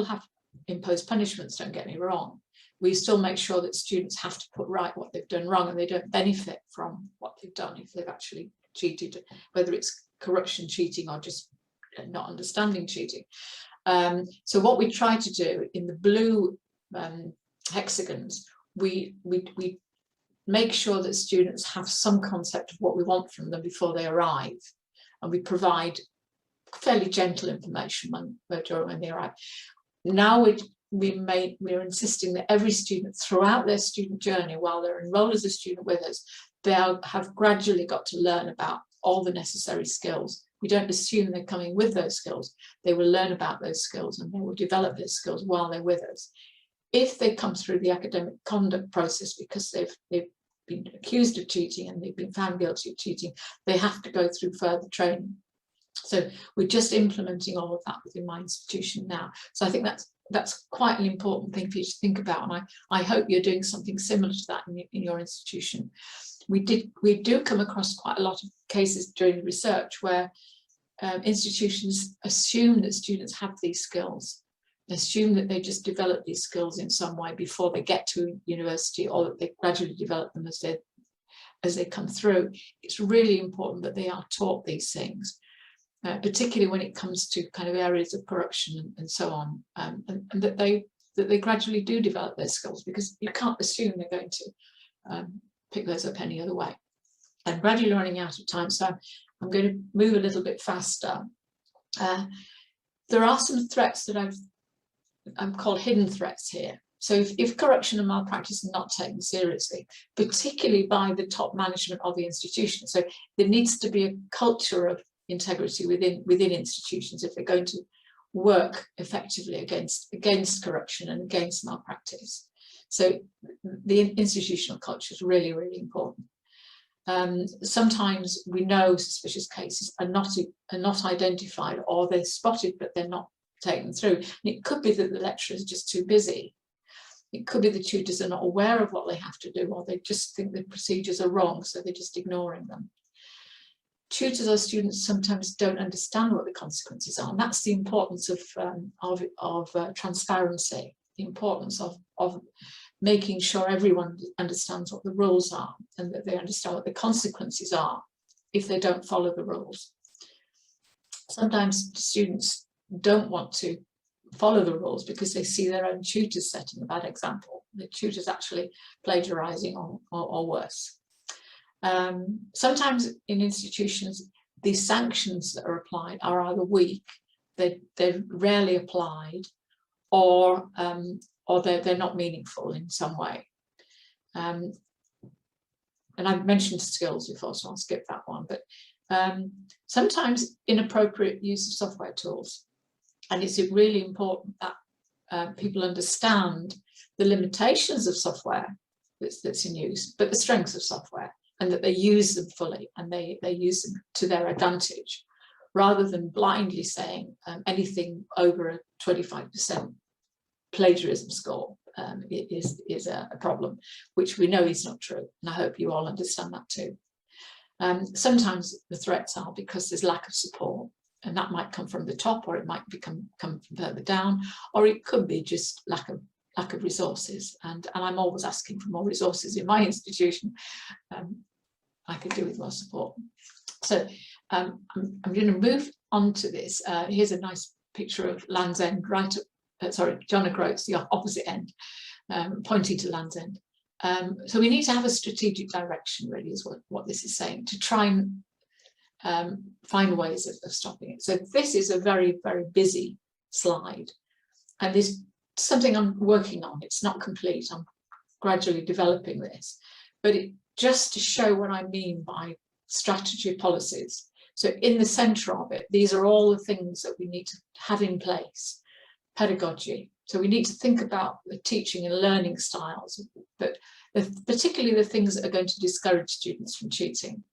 have imposed punishments, don't get me wrong, we still make sure that students have to put right what they've done wrong, and they don't benefit from what they've done if they've actually cheated, whether it's corruption cheating or just not understanding cheating. So what we try to do in the blue hexagons, we make sure that students have some concept of what we want from them before they arrive, and we provide fairly gentle information when they arrive. Now we're insisting that every student throughout their student journey, while they're enrolled as a student with us, they have gradually got to learn about all the necessary skills. We don't assume they're coming with those skills. They will learn about those skills and they will develop those skills while they're with us. If they come through the academic conduct process because they've been accused of cheating and they've been found guilty of cheating, they have to go through further training. So we're just implementing all of that within my institution now. So I think that's quite an important thing for you to think about, and I hope you're doing something similar to that in your institution. We do come across quite a lot of cases during the research where institutions assume that students have these skills, assume that they just develop these skills in some way before they get to university, or that they gradually develop them as they come through. It's really important that they are taught these things. Particularly when it comes to kind of areas of corruption and so on, and that they gradually do develop their skills, because you can't assume they're going to pick those up any other way. I'm gradually running out of time, so I'm going to move a little bit faster. There are some threats that I've called hidden threats here. So if corruption and malpractice are not taken seriously, particularly by the top management of the institution, so there needs to be a culture of integrity within institutions if they're going to work effectively against corruption and against malpractice. So the institutional culture is really, really important. Sometimes we know suspicious cases are not identified, or they're spotted but they're not taken through. And it could be that the lecturer is just too busy. It could be the tutors are not aware of what they have to do, or they just think the procedures are wrong, so they're just ignoring them. Tutors or students sometimes don't understand what the consequences are, and that's the importance of transparency, the importance of making sure everyone understands what the rules are and that they understand what the consequences are if they don't follow the rules. Sometimes students don't want to follow the rules because they see their own tutors setting a bad example, the tutor's actually plagiarising or worse. Sometimes in institutions, the sanctions that are applied are either weak they're rarely applied, or they're not meaningful in some way. And I've mentioned skills before, so I'll skip that one. But sometimes inappropriate use of software tools. And it's really important that people understand the limitations of software that's in use, but the strengths of software, and that they use them fully and they use them to their advantage, rather than blindly saying anything over a 25% plagiarism score is a problem, which we know is not true. And I hope you all understand that too. Sometimes the threats are because there's lack of support, and that might come from the top, or it might come from further down, or it could be just lack of resources. And I'm always asking for more resources in my institution. I could do with more support. So I'm going to move on to this. Here's a nice picture of Land's End, right up, sorry, John O'Groats, the opposite end, pointing to Land's End. So we need to have a strategic direction, really, is what this is saying, to try and find ways of stopping it. So this is a very, very busy slide, and this is something I'm working on. It's not complete. I'm gradually developing this, but just to show what I mean by strategy policies. So in the centre of it, these are all the things that we need to have in place. Pedagogy. So we need to think about the teaching and learning styles, but particularly the things that are going to discourage students from cheating.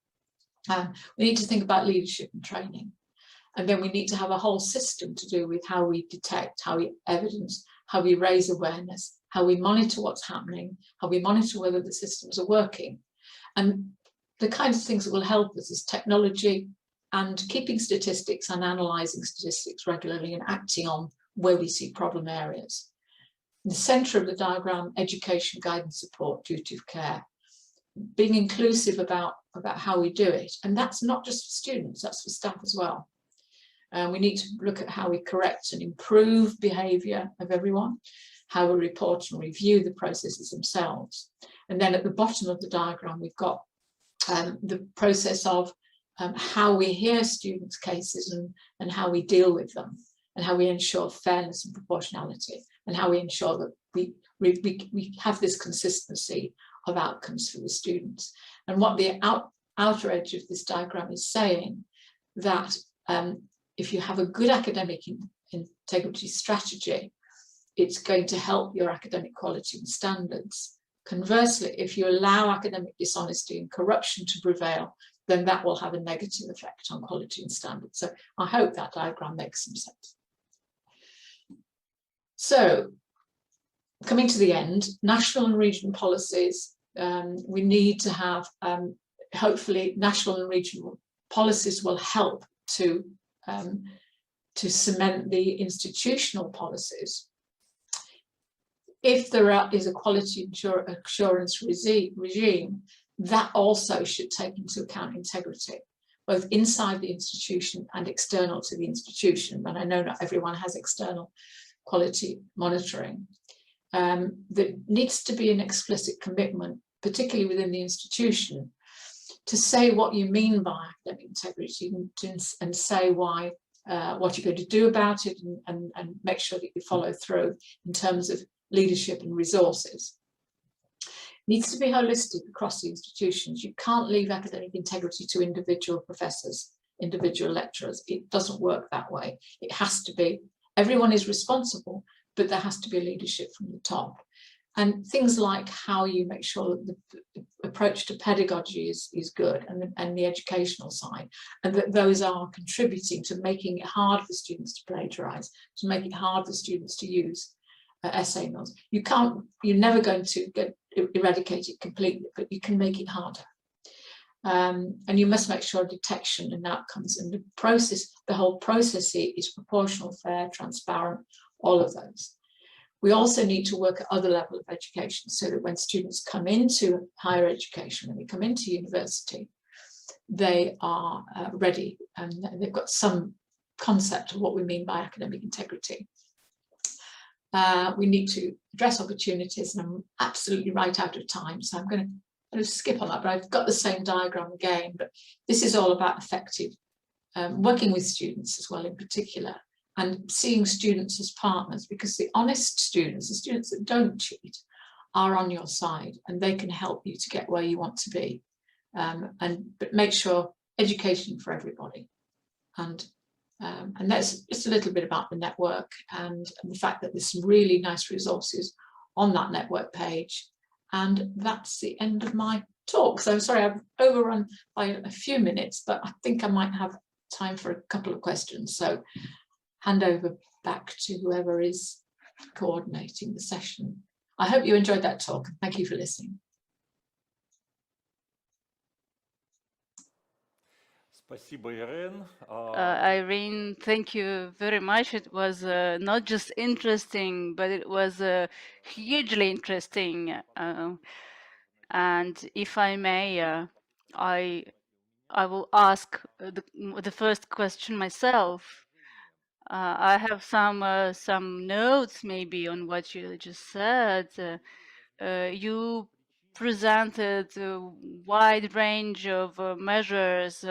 We need to think about leadership and training. And then we need to have a whole system to do with how we detect, how we evidence, how we raise awareness, how we monitor what's happening, how we monitor whether the systems are working. And the kinds of things that will help us is technology and keeping statistics and analysing statistics regularly and acting on where we see problem areas. In the centre of the diagram, education, guidance, support, duty of care. Being inclusive about how we do it. And that's not just for students, that's for staff as well. We need to look at how we correct and improve behaviour of everyone, how we report and review the processes themselves. And then at the bottom of the diagram, we've got the process of how we hear students' cases and how we deal with them, and how we ensure fairness and proportionality, and how we ensure that we have this consistency of outcomes for the students. And what the outer edge of this diagram is saying, that if you have a good academic integrity strategy, it's going to help your academic quality and standards. Conversely, if you allow academic dishonesty and corruption to prevail, then that will have a negative effect on quality and standards. So I hope that diagram makes some sense. So coming to the end, national and regional policies, we need to have, hopefully national and regional policies will help to cement the institutional policies. If there is a quality assurance regime, that also should take into account integrity, both inside the institution and external to the institution. And I know not everyone has external quality monitoring. There needs to be an explicit commitment, particularly within the institution, to say what you mean by academic integrity and say why, what you're going to do about it, and make sure that you follow through in terms of leadership and resources. It needs to be holistic across the institutions. You can't leave academic integrity to individual professors, individual lecturers. It doesn't work that way. It has to be, everyone is responsible, but there has to be leadership from the top. And things like how you make sure that the approach to pedagogy is good, and the educational side, and that those are contributing to making it hard for students to plagiarise, to make it hard for students to use essay notes. You're never going to eradicate it completely, but you can make it harder. And you must make sure detection and outcomes and the process, the whole process is proportional, fair, transparent, all of those. We also need to work at other levels of education, so that when students come into higher education, when they come into university, they are ready and they've got some concept of what we mean by academic integrity. We need to address opportunities, and I'm absolutely right out of time, so I'm going to skip on that, but I've got the same diagram again. But this is all about effective working with students as well, in particular, and seeing students as partners, because the honest students, the students that don't cheat, are on your side and they can help you to get where you want to be. But make sure education for everybody. And that's just a little bit about the network and the fact that there's some really nice resources on that network page. And that's the end of my talk. So sorry, I've overrun by a few minutes, but I think I might have time for a couple of questions. So hand over back to whoever is coordinating the session. I hope you enjoyed that talk. Thank you for listening. Irene, thank you very much. It was not just interesting, but it was hugely interesting. And if I may, I will ask the first question myself. I have some notes maybe on what you just said. You presented a wide range of measures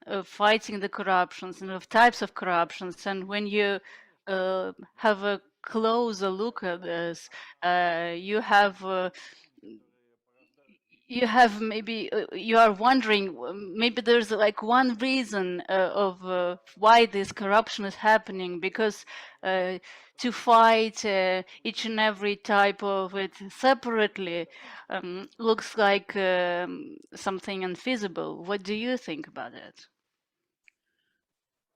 of fighting the corruptions and of types of corruptions. And when you have a closer look at this, you have maybe you are wondering maybe there's like one reason of why this corruption is happening, because to fight each and every type of it separately looks like something unfeasible. What do you think about it?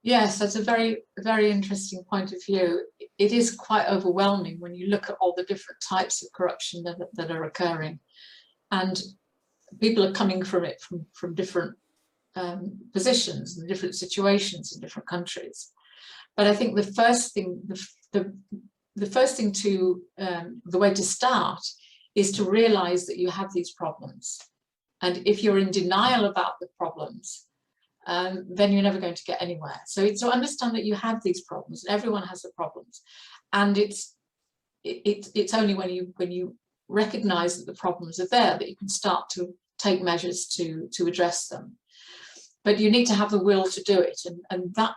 Yes, that's a very, very interesting point of view. It is quite overwhelming when you look at all the different types of corruption that are occurring. And people are coming from it from different positions and different situations in different countries. But I think the first thing, the way to start is to realize that you have these problems. And if you're in denial about the problems, then you're never going to get anywhere. So it's to understand that you have these problems, and everyone has the problems. And it's only when you recognize that the problems are there that you can start to take measures to address them. But you need to have the will to do it, and that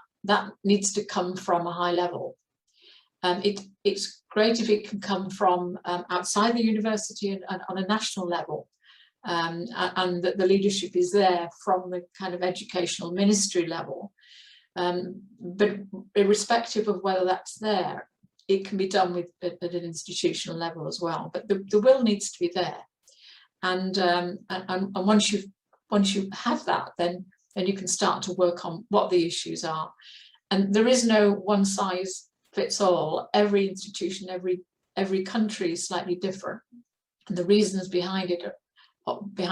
needs to come from a high level. It's great if it can come from outside the university and on a national level, and that the leadership is there from the kind of educational ministry level. But irrespective of whether that's there, it can be done at an institutional level as well. But the will needs to be there. And once you have that, then you can start to work on what the issues are. And there is no one size fits all. Every institution, every country is slightly different, and the reasons behind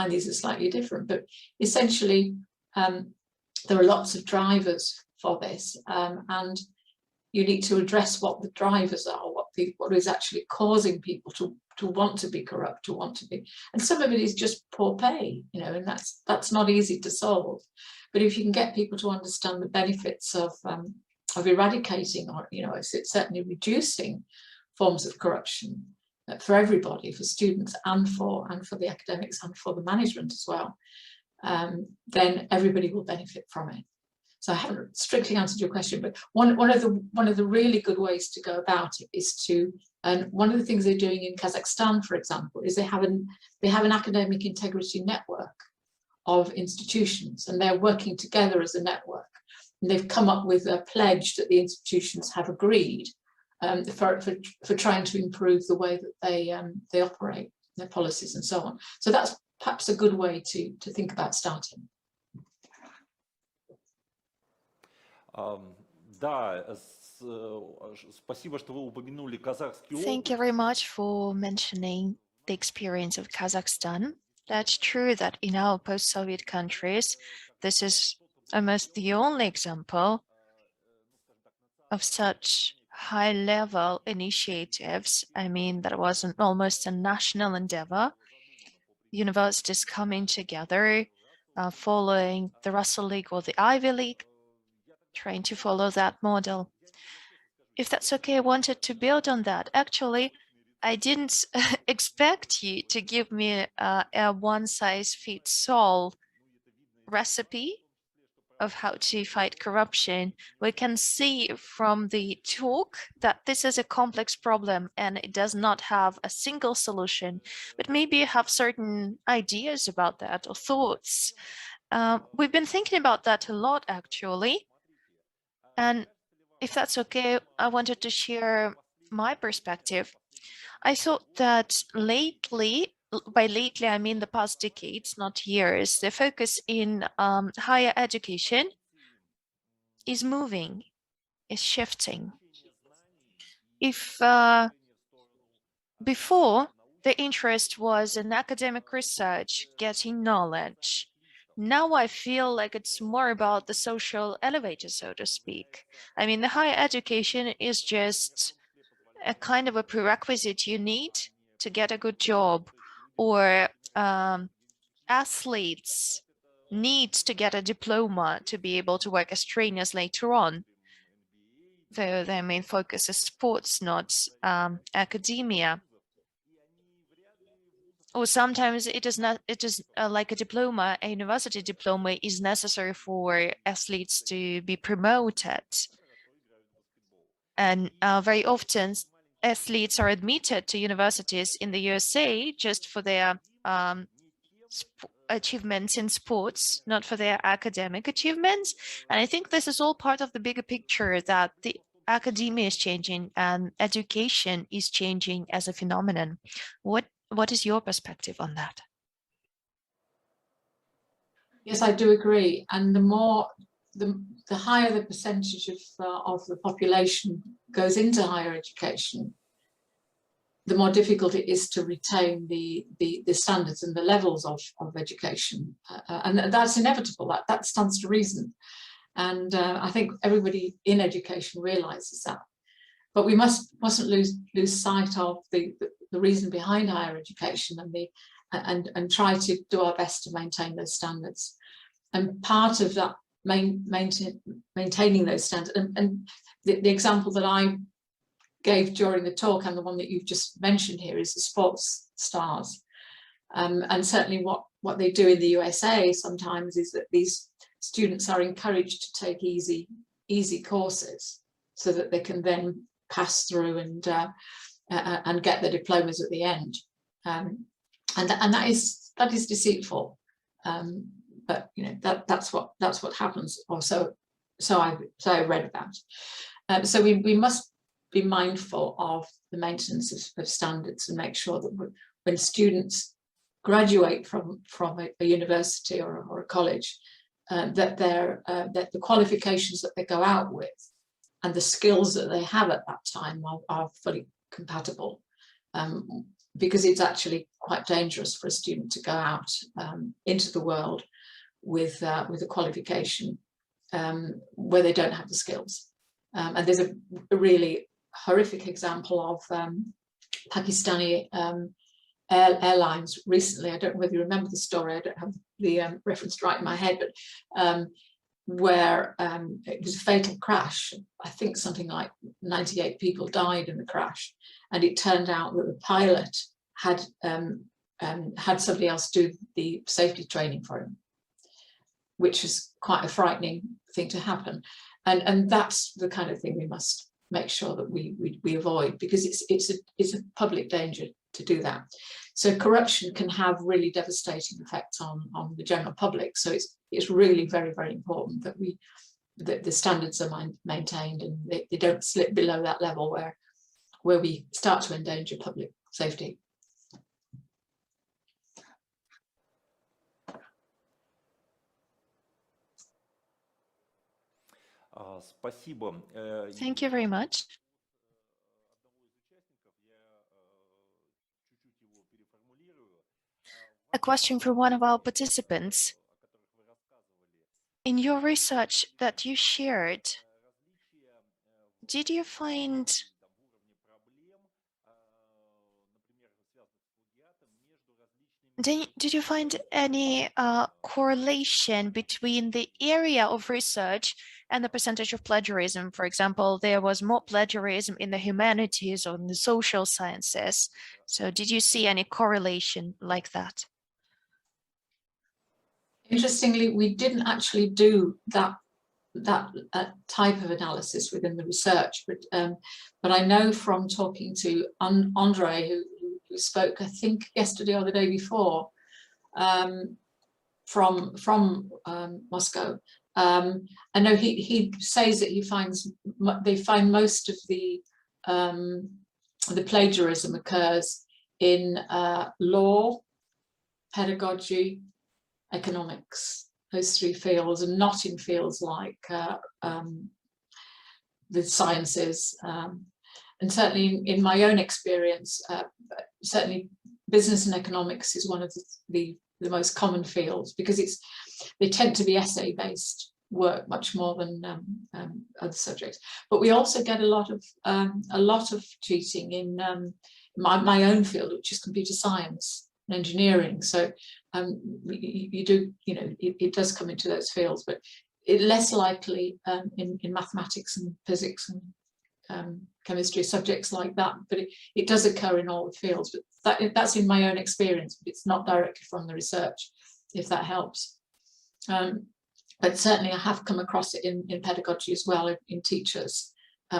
these are slightly different. But essentially, there are lots of drivers for this, and you need to address what the drivers are, what is actually causing people to want to be corrupt, and some of it is just poor pay, and that's not easy to solve. But if you can get people to understand the benefits of eradicating, or it's certainly reducing forms of corruption for everybody, for students and for the academics and for the management as well, then everybody will benefit from it. So I haven't strictly answered your question, but one of the really good ways to go about it is and one of the things they're doing in Kazakhstan, for example, is they have an academic integrity network of institutions, and they're working together as a network. And they've come up with a pledge that the institutions have agreed for trying to improve the way that they operate, their policies and so on. So that's perhaps a good way to think about starting. Thank you very much for mentioning the experience of Kazakhstan. That's true that in our post-Soviet countries, this is almost the only example of such high-level initiatives. I mean, that was almost a national endeavor. Universities coming together, following the Russell League or the Ivy League, trying to follow that model. If that's okay, I wanted to build on that. Actually, I didn't expect you to give me a one-size-fits-all recipe of how to fight corruption, we can see from the talk that this is a complex problem and it does not have a single solution, but maybe you have certain ideas about that or thoughts. We've been thinking about that a lot, actually. And if that's okay, I wanted to share my perspective. I thought that lately, by lately, I mean the past decades, not years, the focus in higher education is moving, is shifting. If before the interest was in academic research, getting knowledge, now I feel like it's more about the social elevator, so to speak. I mean, the higher education is just a kind of a prerequisite you need to get a good job, or athletes need to get a diploma to be able to work as trainers later on, though their main focus is sports, not academia. Or sometimes it is not, it is like a diploma, a university diploma is necessary for athletes to be promoted. And very often athletes are admitted to universities in the USA just for their achievements in sports, not for their academic achievements. And I think this is all part of the bigger picture that the academia is changing and education is changing as a phenomenon. What is your perspective on that? Yes, I do agree. And the higher the percentage of the population goes into higher education, the more difficult it is to retain the standards and the levels of education. And that's inevitable, that stands to reason. And I think everybody in education realizes that. But we mustn't lose sight of the reason behind higher education and try to do our best to maintain those standards. And part of that maintaining those standards, and the example that I gave during the talk and the one that you've just mentioned here is the sports stars. And certainly what they do in the USA sometimes is that these students are encouraged to take easy courses so that they can then pass through and get their diplomas at the end. And that is deceitful. But you know that's what happens, or so I read about. So we must be mindful of the maintenance of standards and make sure that when students graduate from a university or a college, that the qualifications that they go out with and the skills that they have at that time are fully compatible. Because it's actually quite dangerous for a student to go out into the world with a qualification where they don't have the skills. And there's a really horrific example of Pakistani airlines recently. I don't know whether you remember the story. I don't have the reference right in my head, but where it was a fatal crash. I think something like 98 people died in the crash, and it turned out that the pilot had somebody else do the safety training for him, which is quite a frightening thing to happen. And that's the kind of thing we must make sure that we avoid, because it's a public danger to do that. So corruption can have really devastating effects on the general public. So it's really very, very important that the standards are maintained and they don't slip below that level where we start to endanger public safety. Thank you very much. A question for one of our participants. In your research that you shared, did you find any correlation between the area of research and the percentage of plagiarism? For example, there was more plagiarism in the humanities or in the social sciences. So did you see any correlation like that? interestingly, we didn't actually do that type of analysis within the research, but I know from talking to Andre, who spoke, I think yesterday or the day before, from Moscow. I know he says that they find most of the plagiarism occurs in law, pedagogy, economics, those three fields, and not in fields like the sciences. And certainly in my own experience, certainly business and economics is one of the most common fields, because they tend to be essay-based work much more than other subjects. But we also get a lot of cheating in my own field, which is computer science and engineering. So you do, it does come into those fields, but it's less likely in mathematics and physics and chemistry, subjects like that. But it does occur in all the fields. But that's in my own experience, but it's not directly from the research, if that helps. But certainly I have come across it in pedagogy as well, in teachers,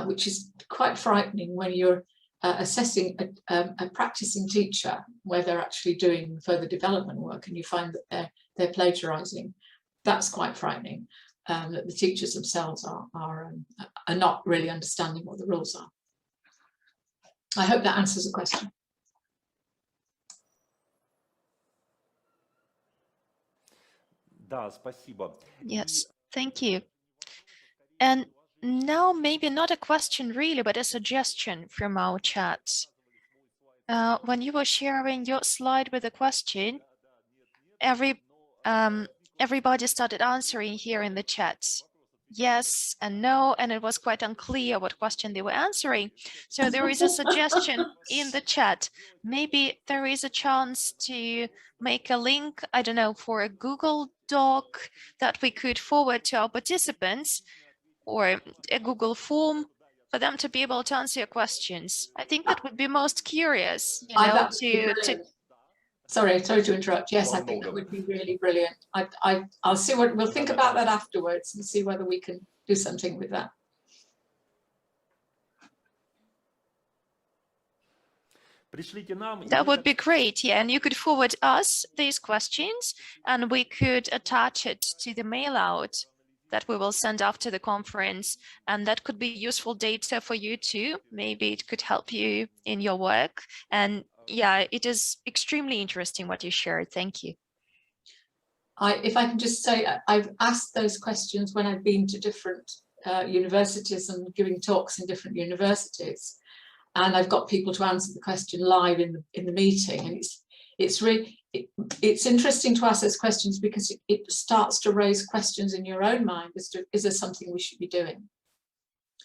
which is quite frightening when you're assessing a practicing teacher where they're actually doing further development work, and you find that they're plagiarizing. That's quite frightening, that the teachers themselves are not really understanding what the rules are. I hope that answers the question. Yes, thank you. And now maybe not a question really, but a suggestion from our chat. When you were sharing your slide with a question, everybody started answering here in the chat. Yes and no, and it was quite unclear what question they were answering. So there is a suggestion in the chat. Maybe there is a chance to make a link, I don't know, for a Google Doc that we could forward to our participants, or a Google form for them to be able to answer your questions. I think that would be most curious, Sorry to interrupt. Yes, I think that would be really brilliant. I'll see we'll think about that afterwards and see whether we can do something with that. That would be great, yeah. And you could forward us these questions and we could attach it to the mail out that we will send after the conference. And that could be useful data for you too. Maybe it could help you in your work. And yeah, it is extremely interesting what you shared. Thank you. If I can just say, I've asked those questions when I've been to different universities and giving talks in different universities. And I've got people to answer the question live in the meeting, and it's interesting to ask those questions because it starts to raise questions in your own mind as to, is there something we should be doing?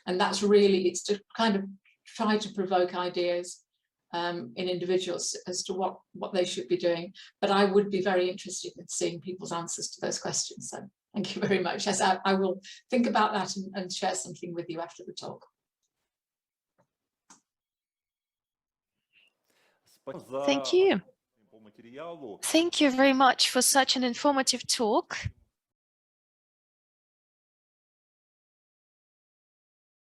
And that's really, it's to kind of try to provoke ideas in individuals as to what they should be doing. But I would be very interested in seeing people's answers to those questions. So thank you very much. Yes, I will think about that and share something with you after the talk. Thank you. Thank you very much for such an informative talk.